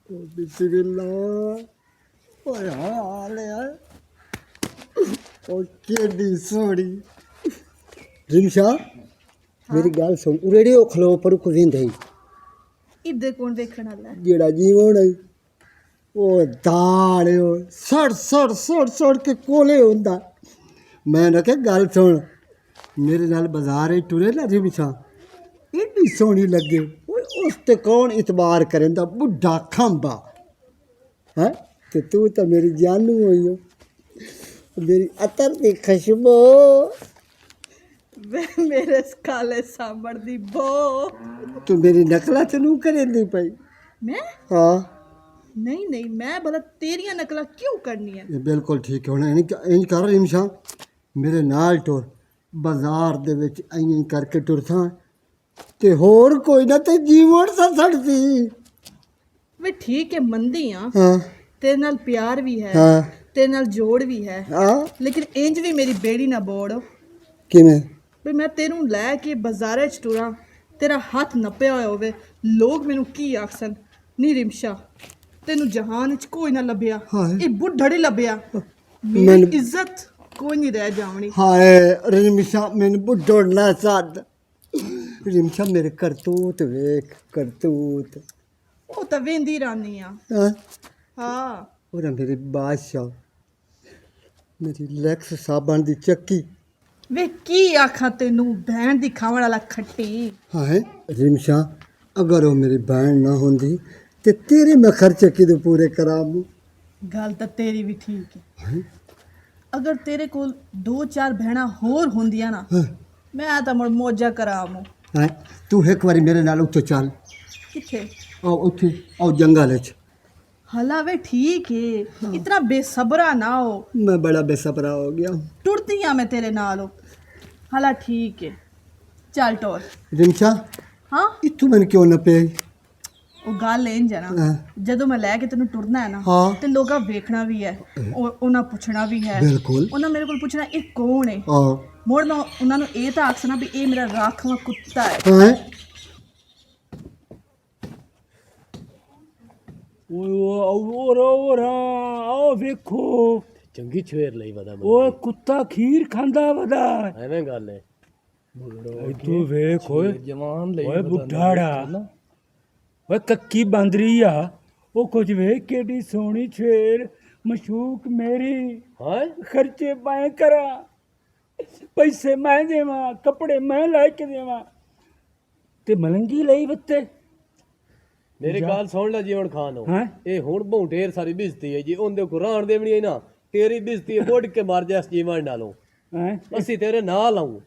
ओ बिस्मिल्लाह। ओए हाल यार, ओ केडी सोड़ी। रिमशा हाँ मेरी गल सुन, रेडियो खलो पर कुछ नहीं। इधर कौन देखने वाला है? जेड़ा जीवन है ओ दाल सड़ सड़ सड़ सड़ के कोले होंदा। मैं ना क्या गल सुन, मेरे नाल बाजार टुरे ना रिमशा, एडी सोहनी लगे। उस ते कौन इतबार करेंदा, बुढ़ा खंबा है। ते तू तो मेरी जानू होई हो, मेरी अतर दी खुशबू। वे मेरे काले सांबर दी बो। तू मेरी नकला तो नहीं करेंदी पई? मैं हाँ नहीं नहीं, मैं भला तेरियां नकला क्यों करनी है? ये बिल्कुल ठीक है। हुण इंज कर रिमशा, मेरे नाल टुर बाजार दे विच इंज करके टुरसा ते होर कोई ना ते जीवन सा सड़ती। वे ठीक है, मंदी हाँ, हाँ तेरे नाल प्यार भी है, हाँ तेरे नाल जोड़ भी है, हाँ लेकिन इंज भी मेरी बेड़ी ना बोड़ किवें? भी मैं तेनू लैके बाजारे च टुरा, तेरा हाथ नप्पिया होया होवे, लोग मैनू की आखसन, नी रिमशा तेनू जहान च कोई ना लभ्या, हाय। ये बुढ़ड़ी लभ्या, मेरी मैनू- इज्जत कोई नहीं रह जावनी। हाय रिमशा, मैनू बुढ़ोड़ ना सद। रिमशा मेरे करतूत वेख, करतूत। वो तो वेंदी रानी आ। हाँ हाँ और मेरी बादशाह, मेरी लैक्स साबन दी चक्की। वे की आखा तेनू, भैन दी खावण वाला खट्टी। हाँ है रिमशा, अगर वो मेरी बहन ना होंदी ते तेरे मैं खर्चे किदे पूरे करामू। गल तो तेरी भी ठीक है, अगर तेरे को दो चार भैणा होर होंदियां ना, हाँ मैं तो मुड़ मौजा करामू। हाँ, तू एक बारी मेरे नाल उत्ते चल। किथे? आओ उत्थे, आओ जंगल च। हला वे ठीक है, इतना बेसबरा ना हो, मैं बड़ा बेसबरा हो गया। टुरती आ मैं तेरे नाल हो। हला ठीक है, चल टोर। रिमशा हाँ इत्थू मैंने क्यों ना पे? ਉਹ ਗੱਲ ਇੰਜ ਹੈ ਨਾ, हाँ ਜਦੋਂ ਮੈਂ ਲੈ ਕੇ ਤੈਨੂੰ ਟੁਰਨਾ ਹੈ ਨਾ, हाँ ਤੇ ਲੋਕਾਂ ਵੇਖਣਾ ਵੀ ਹੈ, ਉਹਨਾਂ ਪੁੱਛਣਾ ਵੀ ਹੈ, बिल्कुल। ਉਹਨਾਂ ਮੇਰੇ ਕੋਲ ਪੁੱਛਣਾ ਇਹ ਕੌਣ ਹੈ, हाँ ਮੁੜ ਮੈਂ ਉਹਨਾਂ ਨੂੰ ਇਹ ਤਾਂ ਆਖਣਾ ਵੀ ਇਹ ਮੇਰਾ ਰਾਖਵਾਂ ਕੁੱਤਾ ਹੈ। हाँ ਓਰਾ ਆਓ ਵੇਖੋ, ਚੰਗੀ ਛੇਰ ਲਈ ਵਦਾ ਓਏ ਕੁੱਤਾ ਖੀਰ ਖਾਂਦਾ ਵਦਾ। ਐਵੇਂ ਗੱਲ ਹੈ। ਤੂੰ ਵੇਖ ਓਏ, ਜਵਾਨ ਲਈ ਓਏ ਬੁੱਢਾੜਾ, ਓਏ ਕੱਕੀ ਬਾਂਦਰੀ ਆ, ਉਹ ਕੁਝ ਵੇਖ ਕਿਹੜੀ ਸੋਹਣੀ ਛੇਰ, ਮਸ਼ੂਕ ਮੇਰੀ। ਹਾਂ ਖਰਚੇ ਮੈਂ ਕਰਾਂ, ਪੈਸੇ ਮੈਂ ਦੇਵਾਂ, ਕੱਪੜੇ ਮੈਂ ਲੈ ਕੇ ਦੇਵਾਂ, ਤੇ ਮਲੰਗੀ ਲਈ ਵੱਤੇ। ਮੇਰੀ ਗੱਲ ਸੁਣ ਲੈ ਜੀਵਨ ਖਾਨ ਹੋ, ਹੈਂ? ਇਹ ਹੁਣ ਬਹੁ ਢੇਰ ਸਾਰੀ ਬਿਜ਼ਤੀ ਹੈ ਜੀ, ਉਹਦੇ ਕੋ ਰਾਣ ਦੇਵਣੀ ਹੈ ਨਾ, ਤੇਰੀ ਬਿਜ਼ਤੀ ਉੱਡ ਕੇ ਮਰ ਜਾ ਇਸ ਜੀਵਨ ਨਾਲੋਂ। ਹੈਂ? ਅਸੀਂ ਤੇਰੇ ਨਾਲ ਆਉਂ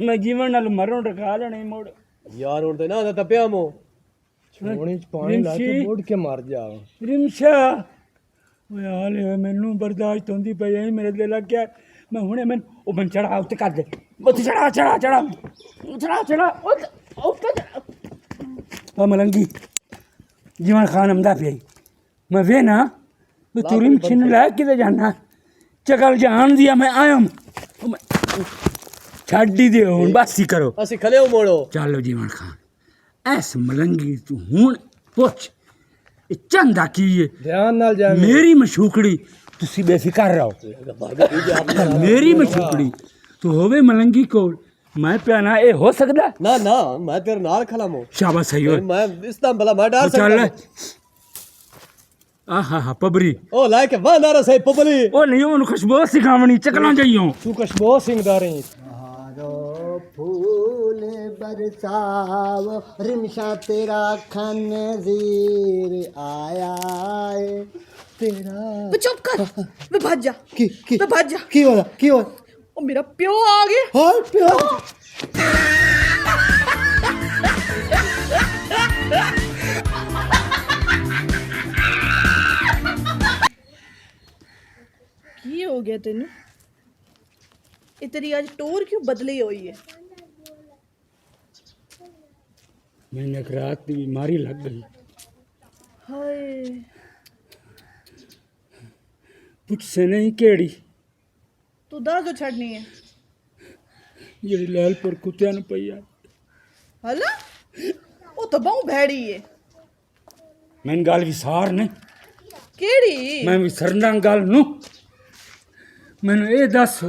ਮੈਂ ਜੀਵਨ ਨਾਲ ਮਰੋਂ ਰਖਾ ਲੈਣੇ ਮੋੜ। ਯਾਰ, ਹੁਣ ਤੇ ਨਾ ਤਾਂ ਪਿਆ ਮੋ ਛੋਣੀ ਚ ਪਾਣੀ ਲਾ ਕੇ ਰਿਮਸ਼ੀ। ਉੱਡ ਕੇ ਮਰ ਜਾ। ਰਿਮਸ਼ਾ ਓਏ ਹਾਲੇ ਮੈਨੂੰ ਬਰਦਾਸ਼ਤ ਹੁੰਦੀ ਪਈ ਐ, ਮੇਰੇ ਦਿਲ ਲੱਗ ਗਿਆ। ਮੈਂ ਹੁਣੇ ਉਹ ਮੈਂ ਚੜਾ ਉੱਤੇ ਕਰ ਦੇ, ਉੱਤੇ ਚੜਾ ਚੜਾ ਚੜਾ ਚੜਾ ਚੜਾ ਉੱਤੇ। ਆ ਮਲੰਗੀ ਜੀਵਨ ਖਾਨ ਆਉਂਦਾ ਪਿਆ ਈ। ਮੈਂ ਵੇ ਨਾ ਵੀ ਤੂੰ ਰਿਮਸ਼ੀ ਨੂੰ ਲੈ ਕਿਤੇ ਜਾਣਾ, ਚਕਲ ਜਾਣ ਦੀ ਆ, ਮੈਂ ਆਇਆ ਛੱਡ ਹੀ ਦਿਓ ਹੁਣ, ਬਸ ਹੀ ਕਰੋ। ਅਸੀਂ ਖਲਿਓ ਮੋੜੋ। ਚੱਲੋ ਜੀਵਨ ਖਾਨ, ਐਸ ਮਲੰਗੀ ਤੂੰ ਹੁਣ ਪੁੱਛ ਇਹ ਚਾਹੁੰਦਾ ਕੀ ਹੈ? ਧਿਆਨ ਨਾਲ ਜਾ। ਮੇਰੀ ਮਸ਼ੂਕੜੀ, ਤੁਸੀਂ ਬੇਫਿਕਰ ਰਹੋ, ਮੇਰੀ ਮਸ਼ੂਕੜੀ ਤੂੰ ਹੋਵੇ ਮਲੰਗੀ ਕੋਲ, ਮੈਂ ਪਿਆਣਾ ਇਹ ਹੋ ਸਕਦਾ? ਨਾ ਨਾ, ਮੈਂ ਤੇਰੇ ਨਾਲ ਖਲਾ ਮੋ। ਸ਼ਾਬਾਸ਼ ਸਹੀ ਹੋਏ। ਮੈਂ ਇਸ ਤਾਂ ਭਲਾ ਮੈਂ ਡਰ ਚੱਲ ਸਕਦਾ। ਆਹਾ ਪਬਰੀ, ਉਹ ਲੈ ਕੇ ਵਾਂਦਾ ਰਸੇ ਪਬਲੀ। ਉਹ ਨਹੀਂ ਉਹਨੂੰ ਖੁਸ਼ਬੂ ਸਿਖਾਵਣੀ, ਚਕਲਾਂ ਜਾਈਓ। ਤੂੰ ਕਸ਼ਬੋ ਸਿੰਘਦਾ ਰਹੀ। हारो फूल बरसाओ, रिमशा तेरा खनज़ीर आया है तेरा। वे चुप कर, वे भाग जा, की वे भाग जा। की होया, की होया? ਉਹ ਮੇਰਾ ਪਿਓ ਆ ਗਿਆ। हाय प्यार। ਕੀ ਹੋ ਗਿਆ ਤੈਨੂੰ? ਇਹ ਤੇਰੀ ਅੱਜ ਟੋਰ ਕਿਉਂ ਬਦਲੀ ਹੋਈ ਹੈ? ਮੈਨੂੰ ਇੱਕ ਰਾਤ ਦੀ ਬਿਮਾਰੀ ਲੱਗ ਗਈ, ਹਾਏ ਪੁੱਛੇ ਨਹੀਂ ਕਿਹੜੀ, ਤੂੰ ਦੱਸ ਦੋ ਛੱਡਣੀ ਹੈ? ਜਿਹੜੀ ਲਾਲਪੁਰ ਕੁੱਤਿਆਂ ਨੂੰ ਪਈ ਆ। ਹਲਾ ਉਹ ਤਾਂ ਬਹੁ ਭੈੜੀ ਹੈ। ਮੈਨੂੰ ਗੱਲ ਵਿਸਾਰ ਨੇ ਕਿਹੜੀ ਮੈਂ ਵਿਸਰਨਾ ਗੱਲ ਨੂੰ ਮੈਨੂੰ ਇਹ ਦੱਸ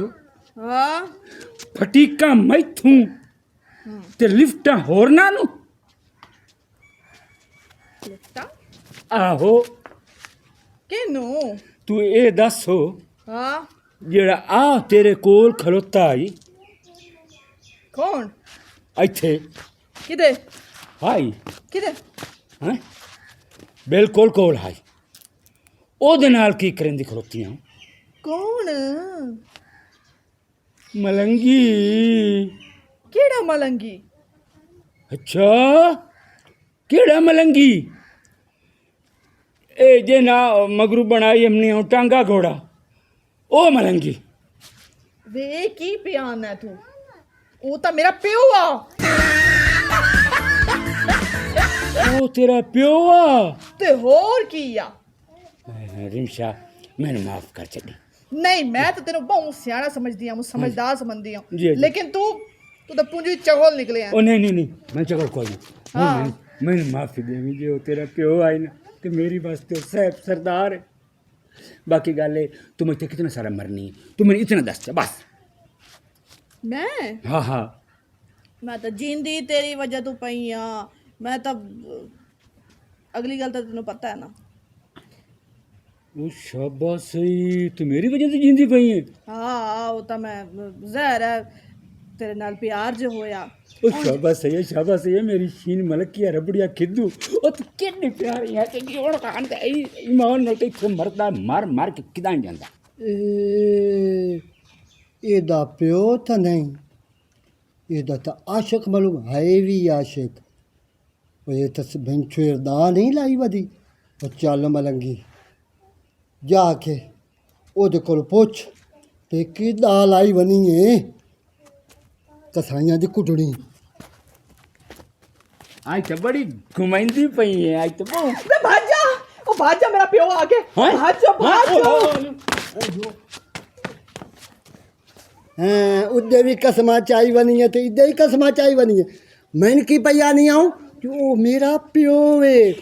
ਹਾਂ ਫਟੀਕਾਂ ਮੈਥੋਂ ਤੇ ਲਿਫਟਾਂ ਹੋਰਨਾਂ ਨੂੰ ਲਿਫਟਾਂ ਆਹੋ ਕਿਨੂੰ ਤੂੰ ਇਹ ਦੱਸ ਹਾਂ ਜਿਹੜਾ ਆ ਤੇਰੇ ਕੋਲ ਖਲੋਤਾ ਆਈ ਕੌਣ ਇੱਥੇ ਕਿਦੇ ਹਾਈ ਕਿਦੇ ਹੈਂ ਬਿਲਕੁਲ ਕੋਲ ਹਾਈ ਉਹਦੇ ਨਾਲ ਕੀ ਕਰਨ ਦੀ ਖਲੋਤੀਆਂ ਕੌਣ ਮਲੰਗੀ ਕਿਹੜਾ ਮਲੰਗੀ ਅੱਛਾ ਕਿਹੜਾ ਮਲੰਗੀ ਇਹ ਜੇ ਨਾ ਮਗਰੂ ਬਣਾਈ ਹਮਨੇ ਟਾਂਗਾ ਘੋੜਾ ਉਹ ਮਲੰਗੀ ਵੇ ਕੀ ਪਿਆਨ ਹੈ ਤੂੰ ਉਹ ਤਾਂ ਮੇਰਾ ਪਿਓ ਆ ਉਹ ਤੇਰਾ ਪਿਓ ਆ ਤੇ ਹੋਰ ਕੀ ਆ ਰਿਮਸ਼ਾ ਮੈਨੂੰ ਮਾਫ ਕਰ ਛੱਡੀ ਨਹੀਂ ਮੈਂ ਤਾਂ ਤੈਨੂੰ ਬਹੁਤ ਸਿਆਣਾ ਸਮਝਦੀ ਹਾਂ ਸਮਝਦਾਰ ਸਮਝਦੀ ਹਾਂ ਜੀ, ਜੀ। ਲੇਕਿਨ ਤੂੰ ਤਾਂ ਪੂੰਜੀ ਚਗੋਲ ਨਿਕਲਿਆ ਉਹ ਨਹੀਂ ਨਹੀਂ ਨਹੀਂ ਮੈਂ ਚਕਰ ਕੋਈ ਨਹੀਂ ਹਾਂ। ਮੈਨੂੰ ਮਾਫੀ ਦੇਵੀ ਜੇ ਉਹ ਤੇਰਾ ਪਿਓ ਆਈ ਨਾ ਤੇ ਮੇਰੀ ਵਾਸਤੇ ਸਾਹਿਬ ਸਰਦਾਰ ਹੈ ਬਾਕੀ ਗੱਲ ਹੈ ਤੂੰ ਮੈਨੂੰ ਕਿਤਨਾ ਸਾਰਾ ਮਰਨੀ ਹੈ ਤੂੰ ਮੈਨੂੰ ਇਤਨਾ ਦੱਸ ਬਸ ਮੈਂ ਹਾਂ ਮੈਂ ਤਾਂ ਜਿੰਦੀ ਤੇਰੀ ਵਜ੍ਹਾ ਤੋਂ ਪਈ ਆ ਮੈਂ ਤਾਂ ਅਗਲੀ ਗੱਲ ਤਾਂ ਤੈਨੂੰ ਪਤਾ ਹੈ ਨਾ ਉਹ ਸ਼ਾਬਾਸ਼ ਸਹੀ ਤੂੰ ਮੇਰੀ ਵਜ੍ਹਾ ਤੇ ਜਿੰਦੀ ਪਈ ਹੈ ਹਾਂ ਉਹ ਤਾਂ ਮੈਂ ਜ਼ਹਿਰ ਹੈ ਤੇਰੇ ਨਾਲ ਪਿਆਰ ਜੋ ਹੋਇਆ ਉਹ ਸ਼ਾਬਾਸ਼ ਸਹੀ ਹੈ ਮੇਰੀ ਸ਼ੀਨ ਮਲਕੀਆ ਰਬੜੀਆ ਖਿੱਦੂ ਉਹ ਤੂੰ ਕਿੰਨੀ ਪਿਆਰੀ ਹੈ ਤੇ ਜੋੜ ਖਾਨ ਤੇ ਇਮਾਨ ਨਾਲ ਤੇ ਇੱਥੋਂ ਮਰਦਾ ਮਾਰ ਕੇ ਕਿਦਾਂ ਜਾਂਦਾ ਇਹਦਾ ਪਿਓ ਤਾਂ ਨਹੀਂ ਇਹਦਾ ਤਾਂ ਆਸ਼ਿਕ ਮਾਲੂਮ ਹੈ ਵੀ ਆਸ਼ਿਕ ਉਹ ਇਹ ਤਾਂ ਬੰਚੇਰ ਦਾ ਨਹੀਂ ਲਾਈ ਵਦੀ ਉਹ ਚੱਲ ਮਲੰਗੀ ਜਾ ਕੇ ਉਹਦੇ ਕੋਲ ਪੁੱਛ ਤੇ ਕਿੱਦਾਂ ਲਾਈ ਬਣੀ ਏ ਕਸਾਈਆਂ ਦੀ ਕੁਟੜੀ ਅੱਜ ਤਾਂ ਬੜੀ ਘੁਮਾਈਂਦੀ ਪਈ ਹੈ ਅੱਜ ਤਾਂ ਬਹੁਤ ਵੇ ਭਾਜਾ ਉਹ ਭਾਜਾ ਮੇਰਾ ਪਿਓ ਆ ਕੇ ਭਾਜਾ ਹਾਂ ਉਹਦੇ ਵੀ ਕਸਮਾਂ ਚਾਈ ਬਣੀ ਹੈ ਤੇ ਇੱਦਾਂ ਹੀ ਕਸਮਾਂ ਚਾਈ ਬਣੀ ਹੈ ਮੈਨੂੰ ਕੀ ਪਈਆ ਨਹੀਂ ਆਉਂ ਕਿ ਉਹ ਮੇਰਾ ਪਿਓ ਵੇ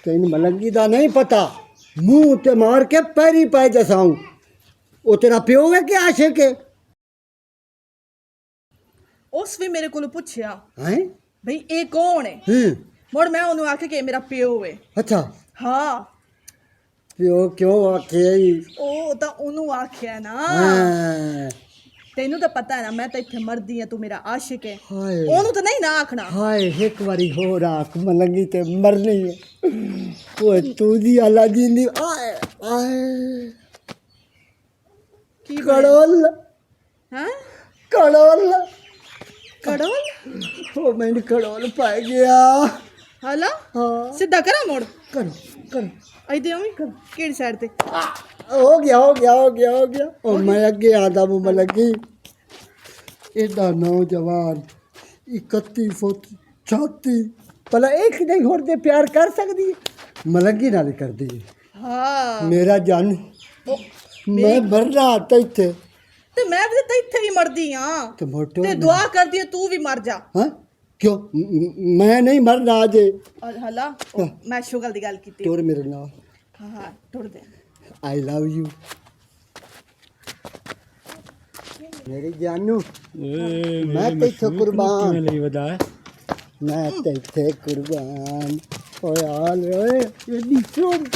ਤੈਨੂੰ ਮਲੰਗੀ ਦਾ ਨਹੀਂ ਪਤਾ ਮੂੰਹ ਤੇ ਮਾਰ ਕੇ ਪੈਰੀ ਪੈ ਜਸਾਉਂ ਉਹ ਤੇਰਾ ਪਿਓ ਵੇ ਕਿ ਆਸ਼ਿਕ ਹੈ ਉਸ ਵੀ ਮੇਰੇ ਕੋਲ ਪੁੱਛਿਆ ਹੈਂ ਭਈ ਇਹ ਕੌਣ ਹੈ ਹੂੰ ਮੁੜ ਮੈਂ ਉਹਨੂੰ ਆਖਿਆ ਕਿ ਇਹ ਮੇਰਾ ਪਿਓ ਹੈ ਅੱਛਾ ਹਾਂ ਪਿਓ ਕਿਉਂ ਆਖਿਆ ਈ? ਉਹ ਤਾਂ ਉਹਨੂੰ ਆਖਿਆ ਨਾ ਹਾਂ ਤੈਨੂੰ ਤਾਂ ਪਤਾ ਹੈ ਨਾ ਮੈਂ ਤਾਂ ਇੱਥੇ ਮਰਦੀ ਆ ਤੂੰ ਮੇਰਾ ਆਸ਼ਿਕ ਹੈ ਹਾਏ ਉਹਨੂੰ ਤਾਂ ਨਹੀਂ ਨਾ ਆਖਣਾ ਹਾਏ ਇੱਕ ਵਾਰੀ ਹੋਰ ਆਖ ਮਲੰਗੀ ਤੇ ਮਰਨੀ ਹੈ ਉਹ ਤੂੰ ਦੀ ਆਲਾ ਜਿੰਦੀ ਆਏ ਆਏ ਕੀ ਕੜੋਲ ਹਾਂ ਕੜੋਲ ਕੜੋਲ ਉਹ ਮੈਨੂੰ ਕੜੋਲ ਪੈ ਗਿਆ ਹਾਲਾ ਹਾਂ ਸਿੱਧਾ ਕਰਾਂ ਮੋੜ ਕਰ ਆਈਦੇ ਉਵੇਂ ਕਿਹੜੀ ਸਾਈਡ ਤੇ ਹੋ ਗਿਆ ਉਹ ਮੈਂ ਅੱਗੇ ਆਦਾ ਮੂੰਹ ਮਲੰਗੀ ਇਹਦਾ ਨੌਜਵਾਨ 31 ਫੁੱਟ ਛਾਤੀ ਭਲਾ ਇੱਕ ਨਹੀਂ ਹੋਰ ਦੇ ਪਿਆਰ ਕਰ ਸਕਦੀ ਹੈ ਮਲੰਗੀ ਨਾਲ ਹੀ ਕਰਦੀ ਹੈ ਹਾਂ ਮੇਰਾ ਜਾਨ ਮੈਂ ਮਰਨਾ ਤਾਂ ਇੱਥੇ ਤੇ ਮੈਂ ਵੀ ਤਾਂ ਇੱਥੇ ਹੀ ਮਰਦੀ ਆ ਤੇ ਮੋਟੋ ਤੇ ਦੁਆ ਕਰਦੀ ਆ ਤੂੰ ਵੀ ਮਰ ਜਾ ਹਾਂ ਕਿਉਂ ਮੈਂ ਨਹੀਂ ਮਰਨਾ ਅਜੇ ਔਰ ਹਲਾ ਮੈਂ ਸ਼ੁਗਲ ਦੀ ਗੱਲ ਕੀਤੀ ਤੁਰ ਮੇਰੇ ਨਾਲ ਹਾਂ ਟੁੱਟ ਦੇ ਆਈ ਲਵ ਯੂ ਮੇਰੀ ਜਾਨੂ ਮੈਂ ਤੇ ਇੱਥੇ ਕੁਰਬਾਨ ਲਈ ਵਦਾ ਮੈਂ ਤੇ ਇੱਥੇ ਕੁਰਬਾਨ ਓਏ ਹਾਲ ਓਏ ਇਹਦੀ ਚੋਰ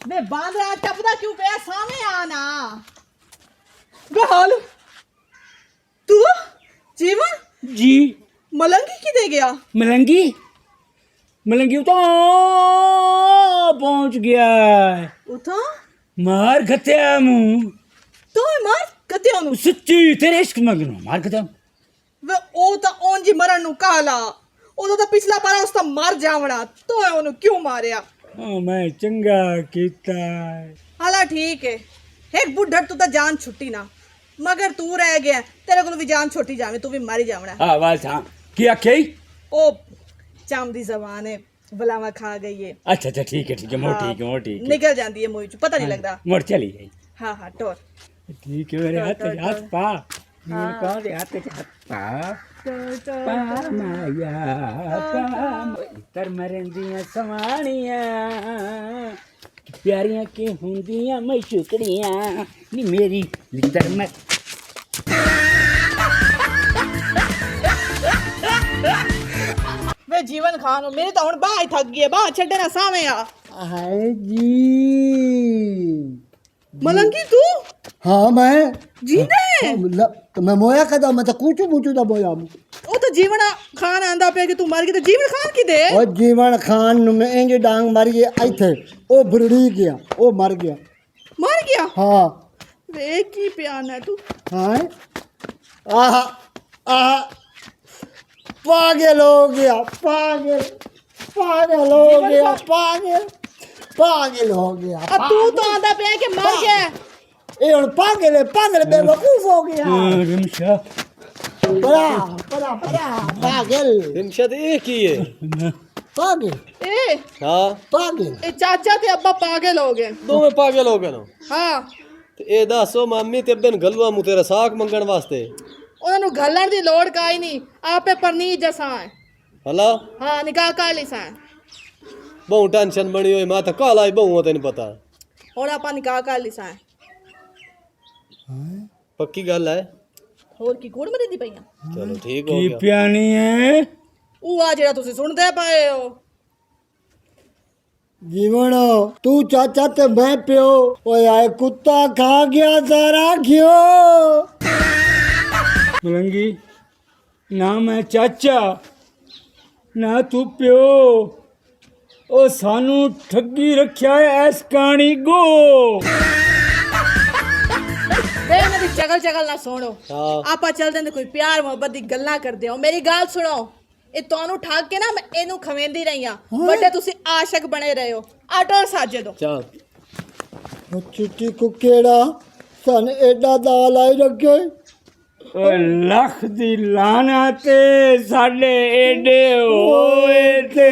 ਵੇ ਬਾਂਦਰਾ ਟੱਪਦਾ ਕਿਉਂ ਪਿਆ ਸਾਵੇਂ ਆਣਾ ਵੇ ਹਾਲ ਤੂੰ ਜੀਵਨ ਜੀ ਮਲੰਗੀ ਕਿਦੇ ਗਿਆ ਮਲੰਗੀ ਤਾਂ ਪਹੁੰਚ ਗਿਆ ਉਥੋਂ ਮਾਰ ਖਤਿਆ ਮੂੰ ਤੂੰ ਮਾਰ ਕਦੇ ਉਹਨੂੰ ਸੱਚੀ ਤੇਰੇ ਇਸ਼ਕ ਮਗਨੋਂ ਮਾਰ ਖਤਿਆ ਵੇ ਉਹ ਤਾਂ ਉਂਝ ਹੀ ਮਰਨ ਨੂੰ ਕਾਲਾ ਉਹਦਾ ਤਾਂ ਪਿਛਲਾ ਪਾਰਾ ਉਸ ਤਾਂ ਮਰ ਜਾਵਣਾ ਤੂੰ ਉਹਨੂੰ ਕਿਉਂ ਮਾਰਿਆ ਹਾਂ ਮੈਂ ਚੰਗਾ ਕੀਤਾ ਹਾਲਾ ਠੀਕ ਹੈ ਇੱਕ ਬੁੱਢੜ ਤੂੰ ਤਾਂ ਜਾਨ ਛੁੱਟੀ ਨਾ ਮਗਰ ਤੂੰ ਰਹਿ ਗਿਆ ਤੇਰੇ ਕੋਲ ਵੀ ਜਾਨ ਛੋਟੀ ਜਾਵੇਂ ਤੂੰ ਵੀ ਮਾਰੀ ਜਾਵਣਾ ਹਾਂ ਬਸ ਹਾਂ ਕੀ ਆਖਿਆ ਈ? ਉਹ ਚਾਮ ਦੀ ਜ਼ਬਾਨ ਹੈ ਬਲਾਵਾ ਖਾ ਗਈ ਹੈ ਅੱਛਾ ਠੀਕ ਹੈ ਮੋਰ ਠੀਕ ਹੈ ਨਿਕਲ ਜਾਂਦੀ ਹੈ ਮੂੰਹ ਚ ਪਤਾ ਨਹੀਂ ਲੱਗਦਾ ਮੋਰ ਚਲੀ ਗਈ ਹਾਂ ਟੋਰ ਠੀਕ ਹੈ ਮੇਰੇ ਹੱਥ ਪਾ ਕਹਾਂ ਦੇ ਹੱਥ ਚ ਹੱਥਾ ਪਾ ਮਾਇਆ ਤਰ ਮਰੰਦੀਆਂ ਸਵਾਣੀਆਂ ਪਿਆਰੀਆਂ ਕਿ ਹੁੰਦੀਆਂ ਮੈਂ ਸ਼ੁਕਰੀਆਂ ਨੀ ਮੇਰੀ ਲਿੱਤਰ ਮੈਂ ਵੇ ਜੀਵਨ ਖਾਨ ਮੇਰੀ ਤਾਂ ਹੁਣ ਬਾਹ ਹੀ ਥੱਕ ਗਈ ਹੈ ਬਾਹ ਛੱਡੇ ਨਾ ਸਾਵੇਂ ਆ हाय जी ਮਲੰਗੀ ਤੂੰ हाँ मैं ਜੀਨੇ तो मैं मोया कदा मैं तो कूचू मूचू दा मोया ਉਹ ਤਾਂ ਜੀਵਨ ਖਾਨ ਆਂਦਾ ਪਿਆ ਕਿ ਤੂੰ ਮਰ ਗਈ ਤੇ ਜੀਵਨ ਖਾਨ ਕਿਦੇ और जीवन खान नु मैं इंज डांग मारी आई थे ओ बुरड़ी गया ओ मर गया ਮਰ ਗਿਆ हाँ ਵੇ ਕੀ ਪਿਆਨ ਹੈ ਤੂੰ हाँ आहा आहा पागल हो गया पागल पागल हो गया पागल पागल हो गया ਆ ਤੂੰ ਤਾਂ ਆਂਦਾ ਪਿਆ ਕਿ ਮਰ ਗਿਆ ये हुन पागल है पागल बेवकूफ हो गया ਰਿਮਸ਼ਾ बड़ा बड़ा बड़ा पागल ਰਿਮਸ਼ਾ ਤੇ ਇਹ ਕੀ ਹੈ पागल ਏ ਹਾਂ पागल ਇਹ ਚਾਚਾ ਤੇ ਅੱਬਾ ਪਾਗਲ ਹੋ ਗਏ ਦੋਵੇਂ ਪਾਗਲ ਹੋ ਗਏ ਨਾ ਹਾਂ ਤੇ ਇਹ ਦੱਸੋ ਮਾਮੀ ਤੇ ਅੱਬੇ ਨੂੰ ਗਲਵਾ ਮੂੰ ਤੇਰਾ ਸਾਖ ਮੰਗਣ ਵਾਸਤੇ ਉਹਨਾਂ ਨੂੰ ਘੱਲਣ ਦੀ ਲੋੜ ਕਾਈ ਨਹੀਂ ਆਪੇ ਪਰਨੀ ਜਸਾਂ ਹੈ ਹਲਾ ਹਾਂ ਨਿਕਾਹ ਕਰ ਲਈ ਸਾਂ ਬਹੁ ਟੈਨਸ਼ਨ ਬਣੀ ਹੋਈ ਮੈਂ ਤਾਂ ਕਾਲਾ ਹੀ ਬਹੁ ਤੈਨੂੰ ਪਤਾ ਹੁਣ ਆਪਾਂ ਨਿਕਾਹ ਕਰ ਲਈ ਸਾਂ ਪੱਕੀ ਗੱਲ ਹੈ ਹੋਰ ਕੀ ਕੋੜ ਮਰੀ ਦੀ ਪਈਆਂ ਚਲੋ ਠੀਕ ਹੋ ਕੀ ਗਿਆ ਪਿਆਣੀ ਹੈ ਉਹ ਆ ਜਿਹੜਾ ਤੁਸੀਂ ਸੁਣਦੇ ਪਏ ਹੋ जीवन तू चाचा ते मैं प्यो ओए आए कुत्ता खा गया सारा घियो ਮਲੰਗੀ ਨਾ ਮੈਂ ਚਾਚਾ ਨਾ ਤੂੰ ਪਿਓ ਉਹ ਸਾਨੂੰ ਠੱਗੀ ਰੱਖਿਆ ਐਸ ਕਾਣੀ ਗੋ ਵੇ ਮੇਰੀ ਚਗਲ ਨਾ ਸੁਣੋ ਹਾਂ ਆਪਾਂ ਚੱਲਦੇ ਨੇ ਕੋਈ ਪਿਆਰ ਮੁਹੱਬਤ ਦੀ ਗੱਲਾਂ ਕਰਦੇ ਹੋ ਮੇਰੀ ਗੱਲ ਸੁਣੋ ਇਹ ਤੁਹਾਨੂੰ ਠੱਗ ਕੇ ਨਾ ਮੈਂ ਇਹਨੂੰ ਖਵੇਂਦੀ ਰਹੀ ਆ ਵੱਡੇ ਤੁਸੀਂ ਆਸ਼ਕ ਬਣੇ ਰਹੇ ਹੋ ਆਟੋ ਸਾਜੇ ਦੋ ਚੱਲ ओ चिट्टी को केड़ा सन एडा दाल आई रखे ਓਏ ਲੱਖ ਦੀ ਲਾਨਾ ਤੇ ਸਾਡੇ ਏਡੇ ਹੋਏ ਤੇ